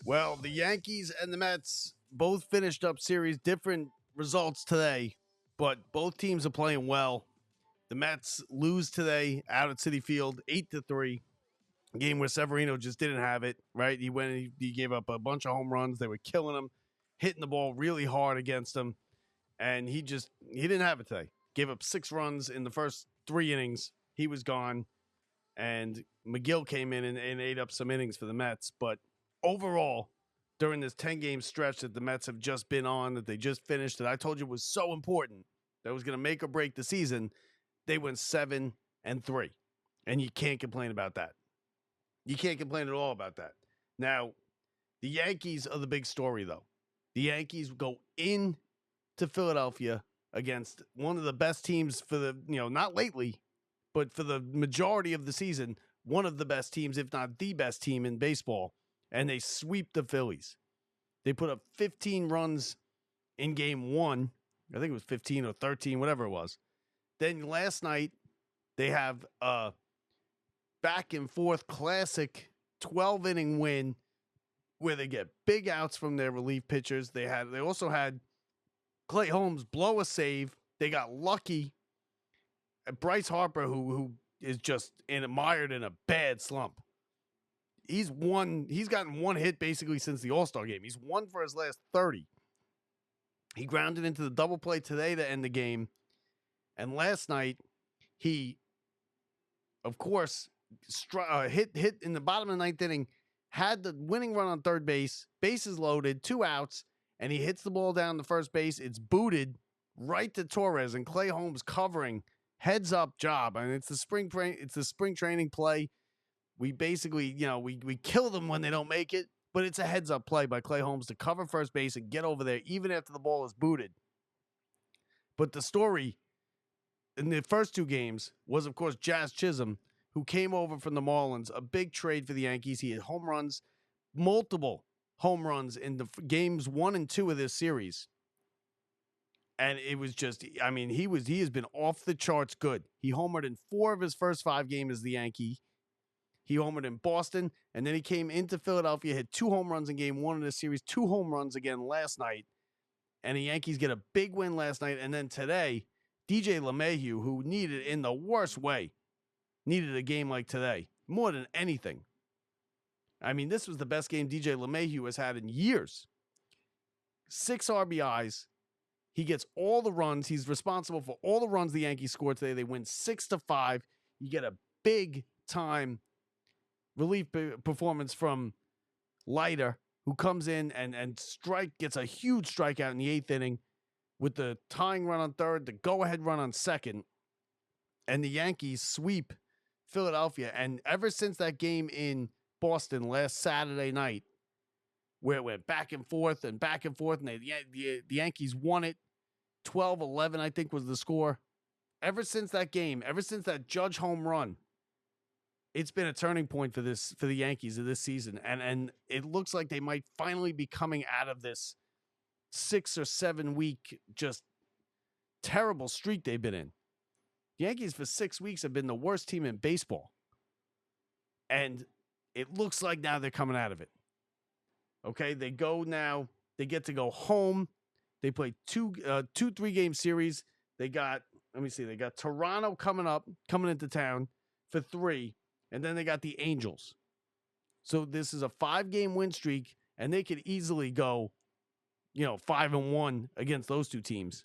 Well, the Yankees and the Mets both finished up series, different results today, but both teams are playing well. The Mets lose today out at Citi Field, 8-3. Game where Severino just didn't have it. Right, he went. He gave up a bunch of home runs. They were killing him, hitting the ball really hard against him, and he didn't have it today. Gave up 6 runs in the first 3 innings. He was gone, and McGill came in and ate up some innings for the Mets. But overall, during this 10-game stretch that the Mets have just been on, that they just finished, that I told you was so important, that was going to make or break the season, they went 7-3. And you can't complain about that. You can't complain at all about that. Now, the Yankees are the big story, though. The Yankees go in to Philadelphia against one of the best teams for the, not lately, but for the majority of the season, one of the best teams, if not the best team in baseball, and they sweep the Phillies. They put up 15 runs in game one. I think it was 15 or 13, whatever it was. Then last night, they have a back and forth classic 12-inning win where they get big outs from their relief pitchers. They also had Clay Holmes blow a save. They got lucky. Bryce Harper, who is just mired in a bad slump. He's gotten one hit basically since the All-Star game. He's won for his last 30. He grounded into the double play today to end the game. And last night, he, of course, hit in the bottom of the ninth inning, had the winning run on third base, bases loaded, 2 outs, and he hits the ball down to first base. It's booted right to Torres, and Clay Holmes covering, heads up job. I mean, it's the spring training play. We basically, we kill them when they don't make it, but it's a heads up play by Clay Holmes to cover first base and get over there even after the ball is booted. But the story in the first 2 games was, of course, Jazz Chisholm, who came over from the Marlins, a big trade for the Yankees. He had home runs, multiple home runs in the games 1 and 2 of this series. And it was just, I mean, he has been off the charts good. He homered in 4 of his first 5 games as the Yankee. He homered in Boston, and then he came into Philadelphia, hit 2 home runs in game 1 of the series, 2 home runs again last night. And the Yankees get a big win last night. And then today, DJ LeMahieu, who needed in the worst way, needed a game like today more than anything. I mean, this was the best game DJ LeMahieu has had in years. 6 RBIs. He gets all the runs. He's responsible for all the runs the Yankees scored today. They win 6-5. You get a big time relief performance from Leiter, who comes in and gets a huge strikeout in the 8th inning with the tying run on third, the go-ahead run on second, and the Yankees sweep Philadelphia. And ever since that game in Boston last Saturday night, where it went back and forth, and the Yankees won it 12-11, I think was the score. Ever since that game, ever since that Judge home run, it's been a turning point for the Yankees of this season. And it looks like they might finally be coming out of this 6 or 7 week just terrible streak they've been in. The Yankees for 6 weeks have been the worst team in baseball. And it looks like now they're coming out of it. Okay, they get to go home. They play 2 3-game series. They got Toronto coming into town for 3, and then they got the Angels. So this is a 5-game win streak, and they could easily go, 5-1 against those 2 teams.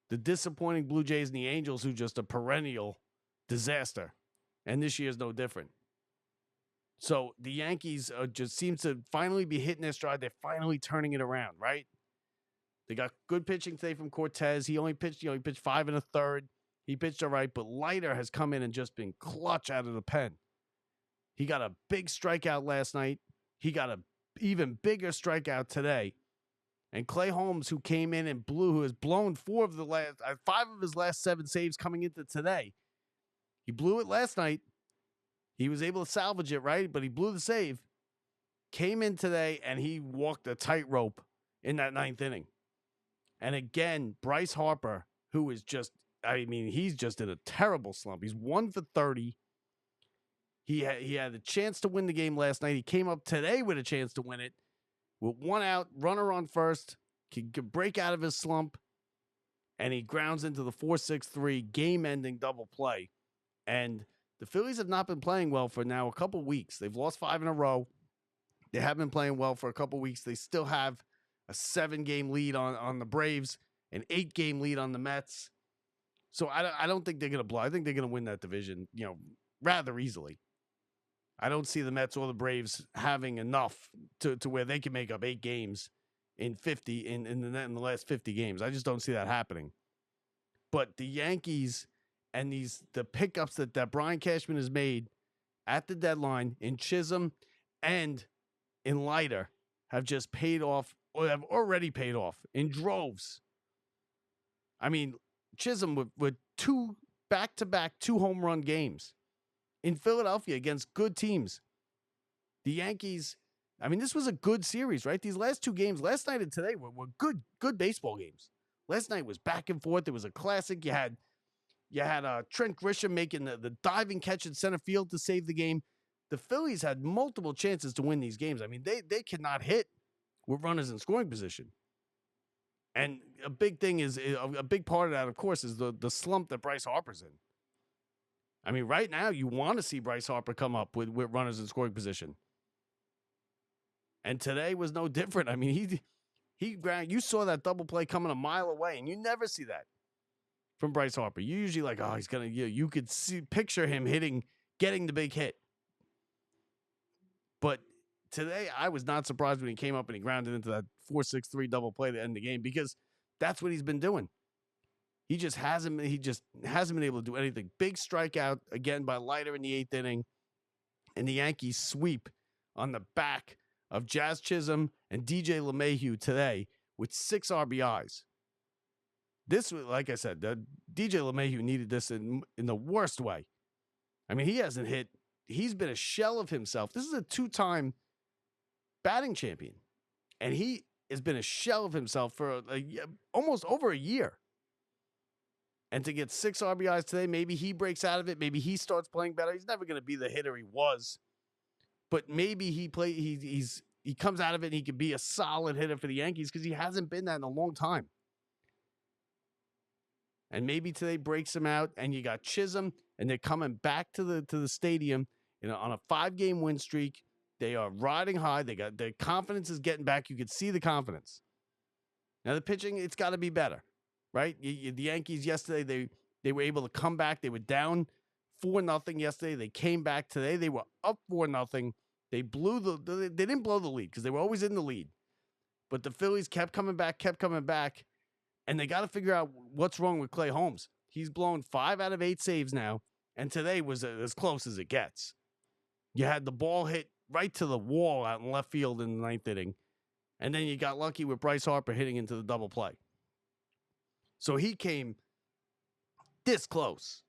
The disappointing Blue Jays and the Angels, who just a perennial disaster, and this year's no different. So the Yankees just seem to finally be hitting their stride. They're finally turning it around, right? They got good pitching today from Cortez. He only pitched, he pitched 5 1/3. He pitched all right, but Leiter has come in and just been clutch out of the pen. He got a big strikeout last night. He got an even bigger strikeout today. And Clay Holmes, who came in and who has blown 5 of his last 7 saves coming into today. He blew it last night. He was able to salvage it, right? But he blew the save. Came in today, and he walked a tightrope in that 9th inning. And again, Bryce Harper, who is just, he's just in a terrible slump. He's 1 for 30. He had a chance to win the game last night. He came up today with a chance to win it with one out, runner on first, could break out of his slump, and he grounds into the 4-6-3 game-ending double play. And the Phillies have not been playing well for now a couple weeks. They've lost 5 in a row. They have been playing well for a couple weeks. They still have a 7-game lead on the Braves, an 8-game lead on the Mets. So I don't think they're going to blow. I think they're going to win that division, rather easily. I don't see the Mets or the Braves having enough to where they can make up 8 games in 50 in the last 50 games. I just don't see that happening. But the Yankees and the pickups that Brian Cashman has made at the deadline in Chisholm and in Leiter have just paid off, or have already paid off in droves. I mean, Chisholm with 2 back-to-back 2-home run games in Philadelphia against good teams. The Yankees, I mean, this was a good series, right? These last 2 games, last night and today, were good baseball games. Last night was back and forth. It was a classic. You had Trent Grisham making the diving catch in center field to save the game. The Phillies had multiple chances to win these games. I mean, they cannot hit with runners in scoring position. And a big thing is, a big part of that, of course, is the slump that Bryce Harper's in. I mean, right now, you want to see Bryce Harper come up with runners in scoring position. And today was no different. I mean, you saw that double play coming a mile away, and you never see that from Bryce Harper. You usually like, oh, he's going to, you could picture him getting the big hit. But today, I was not surprised when he came up and he grounded into that 4-6-3 double play to end the game, because that's what he's been doing. He just hasn't been able to do anything. Big strikeout again by Leiter in the 8th inning, and the Yankees sweep on the back of Jazz Chisholm and DJ LeMahieu today with 6 RBIs. This was, like I said, DJ LeMahieu needed this in the worst way. I mean, he hasn't hit. He's been a shell of himself. This is a 2-time batting champion, and he has been a shell of himself for almost over a year. And to get 6 RBIs today, maybe he breaks out of it. Maybe he starts playing better. He's never going to be the hitter he was, but maybe he comes out of it and he can be a solid hitter for the Yankees, because he hasn't been that in a long time. And maybe today breaks him out, and you got Chisholm, and they're coming back to the stadium, on a 5-game win streak. They are riding high. Their confidence is getting back. You could see the confidence. Now the pitching, it's got to be better. Right? The Yankees yesterday, they were able to come back. They were down 4-0 yesterday. They came back today. They were up 4-0. They didn't blow the lead, because they were always in the lead. But the Phillies kept coming back, and they got to figure out what's wrong with Clay Holmes. He's blown 5 out of 8 saves now, and today was as close as it gets. You had the ball hit right to the wall out in left field in the 9th inning, and then you got lucky with Bryce Harper hitting into the double play. So he came this close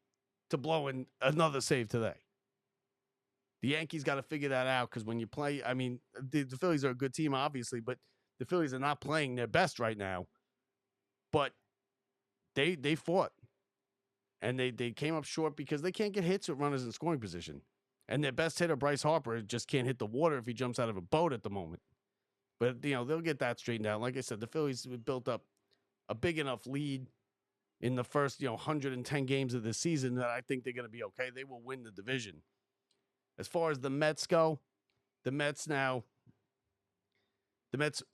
to blowing another save today. The Yankees got to figure that out, because when you play, I mean, the Phillies are a good team, obviously, but the Phillies are not playing their best right now. But they fought, and they came up short because they can't get hits with runners in scoring position. And their best hitter, Bryce Harper, just can't hit the water if he jumps out of a boat at the moment. But, they'll get that straightened out. Like I said, the Phillies built up a big enough lead in the first, 110 games of this season that I think they're going to be okay. They will win the division. As far as the Mets go, the Mets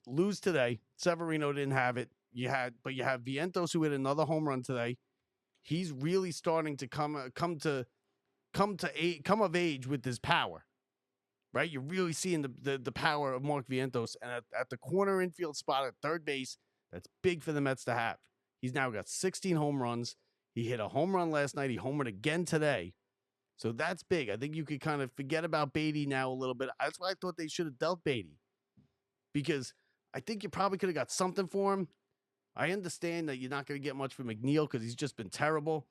lose today. Severino didn't have it. You have Vientos, who hit another home run today. He's really starting to come of age with his power. Right? You're really seeing the power of Mark Vientos, and at the corner infield spot at third base, that's big for the Mets to have. He's now got 16 home runs. He hit a home run last night. He homered again today. So that's big. I think you could kind of forget about Beatty now a little bit. That's why I thought they should have dealt Beatty, because I think you probably could have got something for him. I understand that you're not going to get much for McNeil because he's just been terrible.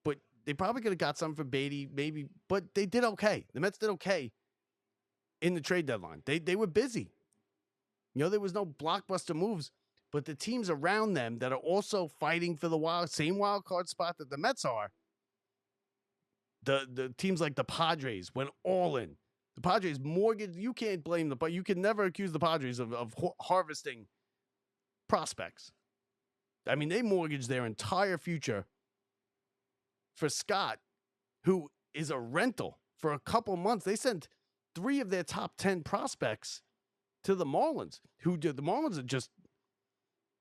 But they probably could have got something for Beatty, maybe. But they did okay. The Mets did okay in the trade deadline. They were busy. There was no blockbuster moves. But the teams around them that are also fighting for the same wild card spot that the Mets are, The teams like the Padres went all in. The Padres mortgage. You can't blame the, but you can never accuse the Padres of harvesting prospects. I mean, they mortgaged their entire future for Scott, who is a rental for a couple months. They sent 3 of their top 10 prospects to the Marlins, who did the Marlins are just,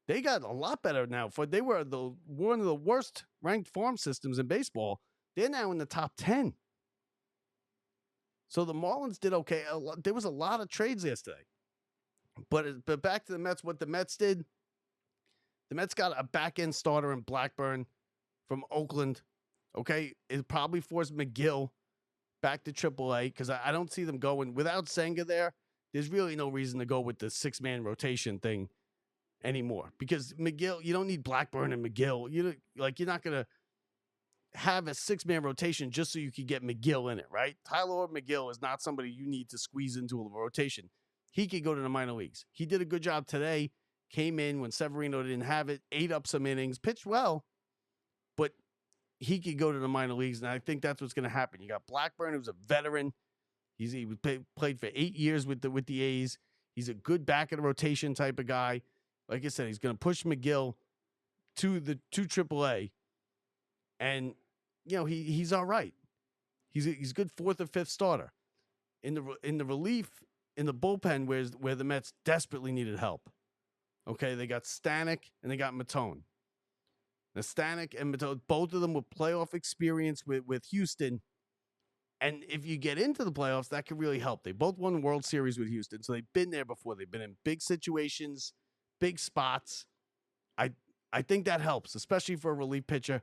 they got a lot better now. For they were one of the worst ranked farm systems in baseball. They're now in the top 10. So the Marlins did okay. There was a lot of trades yesterday. But back to the Mets, what the Mets did, the Mets got a back-end starter in Blackburn from Oakland. Okay, it probably forced McGill back to AAA because I don't see them going without Senga there. There's really no reason to go with the 6-man rotation thing anymore because McGill, you don't need Blackburn and McGill. You're not gonna have a 6-man rotation just so you can get McGill in it, right? Tyler McGill is not somebody you need to squeeze into a rotation. He could go to the minor leagues. He did a good job today. Came in when Severino didn't have it, ate up some innings, pitched well, but he could go to the minor leagues, and I think that's what's going to happen. You got Blackburn, who's a veteran. He played for 8 years with the A's. He's a good back of the rotation type of guy. Like I said, he's going to push McGill to AAA, and he's all right. He's good 4th or 5th starter in the relief in the bullpen where the Mets desperately needed help. Okay, they got Stanek and they got Matone. Now, Stanek and Matone, both of them with playoff experience with Houston. And if you get into the playoffs, that could really help. They both won the World Series with Houston, so they've been there before. They've been in big situations, big spots. I think that helps, especially for a relief pitcher.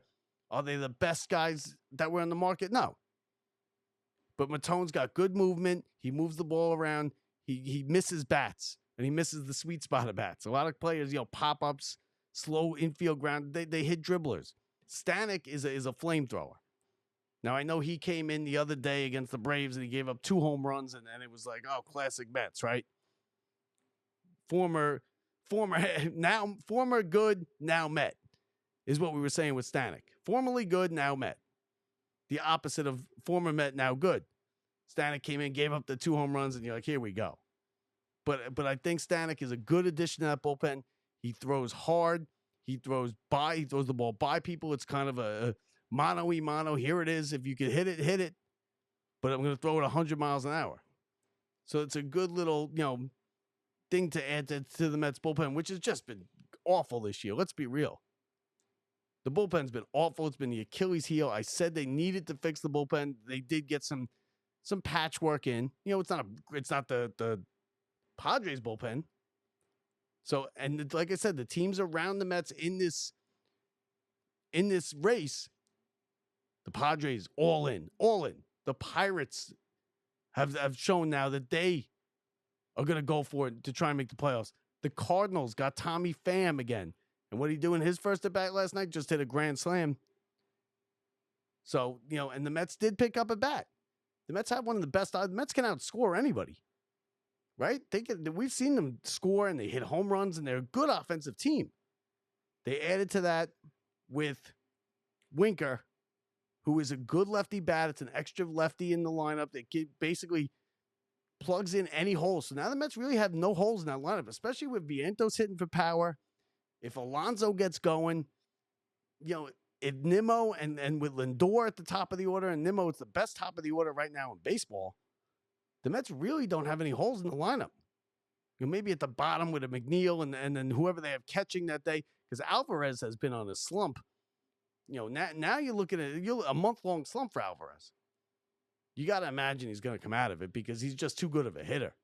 Are they the best guys that were on the market? No. But Matone's got good movement. He moves the ball around. He misses bats. And he misses the sweet spot of bats. A lot of players, pop-ups, slow infield ground, they hit dribblers. Stanek is a flamethrower. Now, I know he came in the other day against the Braves and he gave up 2 home runs, and it was like, oh, classic Mets, right? Former good, now Met, is what we were saying with Stanek. Formerly good, now Met. The opposite of former Met, now good. Stanek came in, gave up the 2 home runs, and you're like, here we go. But I think Stanek is a good addition to that bullpen. He throws hard. He throws the ball by people. It's kind of a mano-y-mano. Here it is. If you can hit it, hit it. But I'm going to throw it 100 miles an hour. So it's a good little, thing to add to the Mets bullpen, which has just been awful this year. Let's be real. The bullpen's been awful. It's been the Achilles heel. I said they needed to fix the bullpen. They did get some patchwork in. It's not the Padres bullpen. So, and like I said, the teams around the Mets in this race, the Padres all in. The Pirates have shown now that they are going to go for it to try and make the playoffs. The Cardinals got Tommy Pham again. And what did he do in his first at bat last night? Just hit a grand slam. So, and the Mets did pick up a bat. The Mets have one of the best. The Mets can outscore anybody. Right? We've seen them score and they hit home runs and they're a good offensive team. They added to that with Winker, who is a good lefty bat. It's an extra lefty in the lineup that basically plugs in any hole. So now the Mets really have no holes in that lineup, especially with Vientos hitting for power. If Alonso gets going, if Nimmo and with Lindor at the top of the order, and Nimmo is the best top of the order right now in baseball, the Mets really don't have any holes in the lineup. Maybe at the bottom with a McNeil and then whoever they have catching that day, because Alvarez has been on a slump. Now you're looking at a month-long slump for Alvarez. You got to imagine he's going to come out of it because he's just too good of a hitter.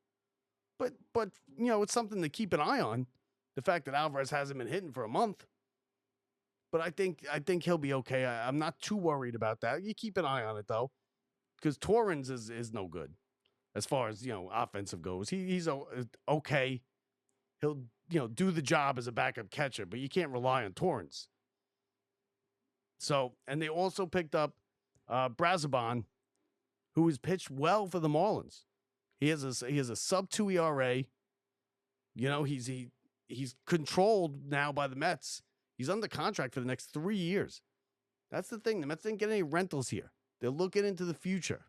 But it's something to keep an eye on. The fact that Alvarez hasn't been hitting for a month. But I think he'll be okay. I'm not too worried about that. You keep an eye on it though, because Torrens is no good. As far as, offensive goes, he's okay. He'll, do the job as a backup catcher, but you can't rely on Torrance. So, and they also picked up Brazoban, who has pitched well for the Marlins. He has a sub-2 ERA. He's controlled now by the Mets. He's under contract for the next 3 years. That's the thing. The Mets didn't get any rentals here. They're looking into the future.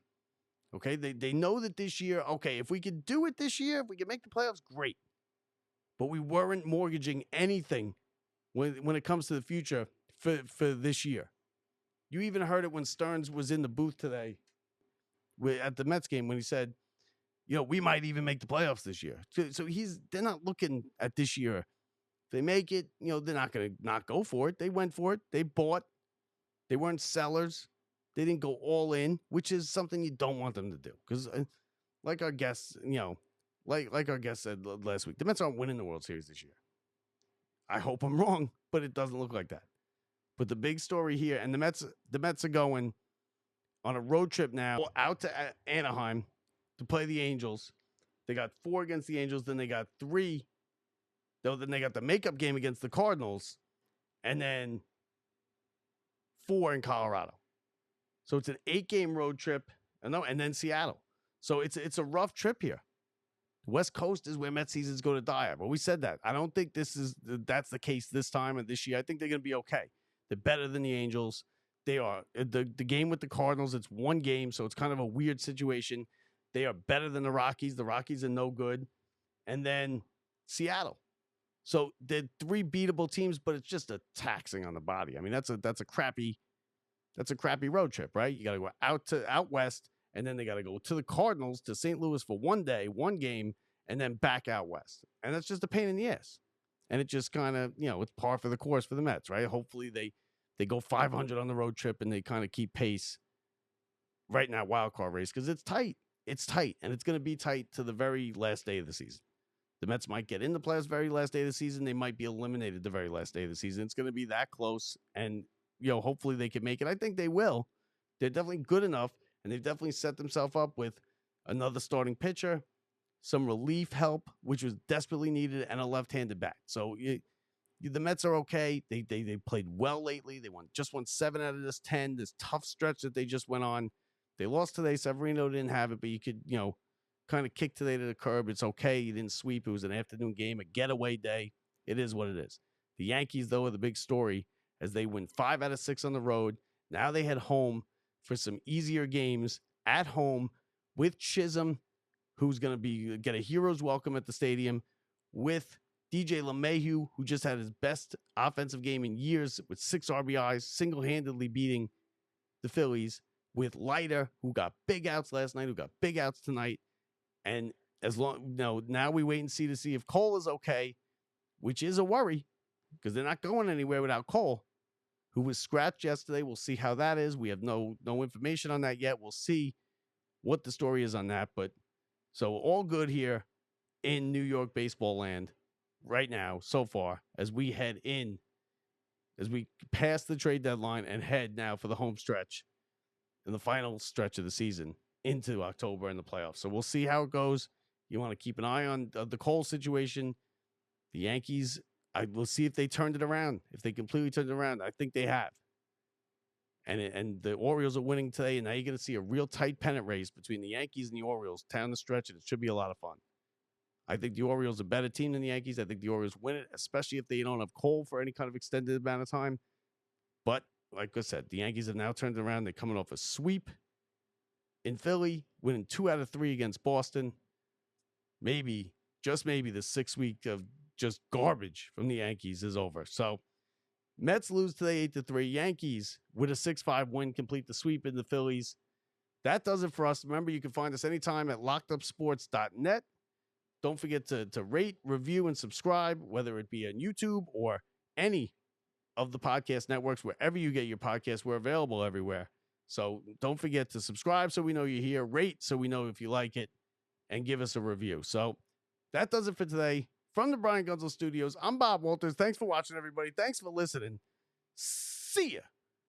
Okay, they know that this year, okay, if we could do it this year, if we can make the playoffs, great. But we weren't mortgaging anything when it comes to the future for this year. You even heard it when Stearns was in the booth today at the Mets game when he said, we might even make the playoffs this year. So they're not looking at this year. If they make it, they're not going to not go for it. They went for it. They bought. They weren't sellers. They didn't go all in, which is something you don't want them to do. Because like our guests, like our guest said last week, the Mets aren't winning the World Series this year. I hope I'm wrong, but it doesn't look like that. But the big story here, and the Mets are going on a road trip now out to Anaheim to play the Angels. They got 4 against the Angels, then they got 3. Then they got the makeup game against the Cardinals, and then 4 in Colorado. So it's an 8-game road trip, and then Seattle. So it's a rough trip here. The West Coast is where Mets seasons go to die. But we said that. I don't think that's the case this time and this year. I think they're going to be okay. They're better than the Angels. They are. The game with the Cardinals, it's 1 game, so it's kind of a weird situation. They are better than the Rockies. The Rockies are no good. And then Seattle. So they're 3 beatable teams, but it's just a taxing on the body. I mean, that's a crappy road trip, right? You got to go out west, and then they got to go to the Cardinals, to St. Louis for 1 day, 1 game, and then back out west. And that's just a pain in the ass. And it just kind of, it's par for the course for the Mets, right? Hopefully they go 500 on the road trip and they kind of keep pace right now, wild card race, because it's tight. It's tight, and it's going to be tight to the very last day of the season. The Mets might get in the playoffs very last day of the season. They might be eliminated the very last day of the season. It's going to be that close, and hopefully they can make it. I think they will. They're definitely good enough, and they've definitely set themselves up with another starting pitcher, some relief help, which was desperately needed, and a left-handed bat. So the Mets are okay. They played well lately. They just won 7 out of this 10. This tough stretch that they just went on. They lost today. Severino didn't have it, but you could, kind of kick today to the curb. It's okay. You didn't sweep. It was an afternoon game, a getaway day. It is what it is. The Yankees, though, are the big story as they win 5 out of 6 on the road. Now they head home for some easier games at home with Chisholm, who's going to get a hero's welcome at the stadium, with DJ LeMahieu, who just had his best offensive game in years with 6 RBIs, single-handedly beating the Phillies, with Leiter, who got big outs last night, who got big outs tonight. And now we wait and see if Cole is okay, which is a worry because they're not going anywhere without Cole, who was scratched yesterday. We'll see how that is. We have no information on that yet. We'll see what the story is on that. But so all good here in New York baseball land right now so far as we pass the trade deadline and head now for the home stretch in the final stretch of the season into October and the playoffs. So we'll see how it goes. You want to keep an eye on the Cole situation. The Yankees, we'll see if they turned it around. If they completely turned it around, I think they have. And the Orioles are winning today, and now you're going to see a real tight pennant race between the Yankees and the Orioles down the stretch, and it should be a lot of fun. I think the Orioles are a better team than the Yankees. I think the Orioles win it, especially if they don't have Cole for any kind of extended amount of time. But like I said, the Yankees have now turned it around. They're coming off a sweep in Philly, winning 2 out of 3 against Boston. Maybe, just maybe, the 6 week of just garbage from the Yankees is over. So Mets lose today 8-3. Yankees with a 6-5 win complete the sweep in the Phillies. That does it for us. Remember, you can find us anytime at lockedupsports.net. Don't forget to rate, review, and subscribe, whether it be on YouTube or any of the podcast networks. Wherever you get your podcasts, we're available everywhere. So don't forget to subscribe so we know you're here, rate so we know if you like it, and give us a review. So that does it for today. From the Brian Gunzel Studios, I'm Bob Walters. Thanks for watching, everybody. Thanks for listening. See ya.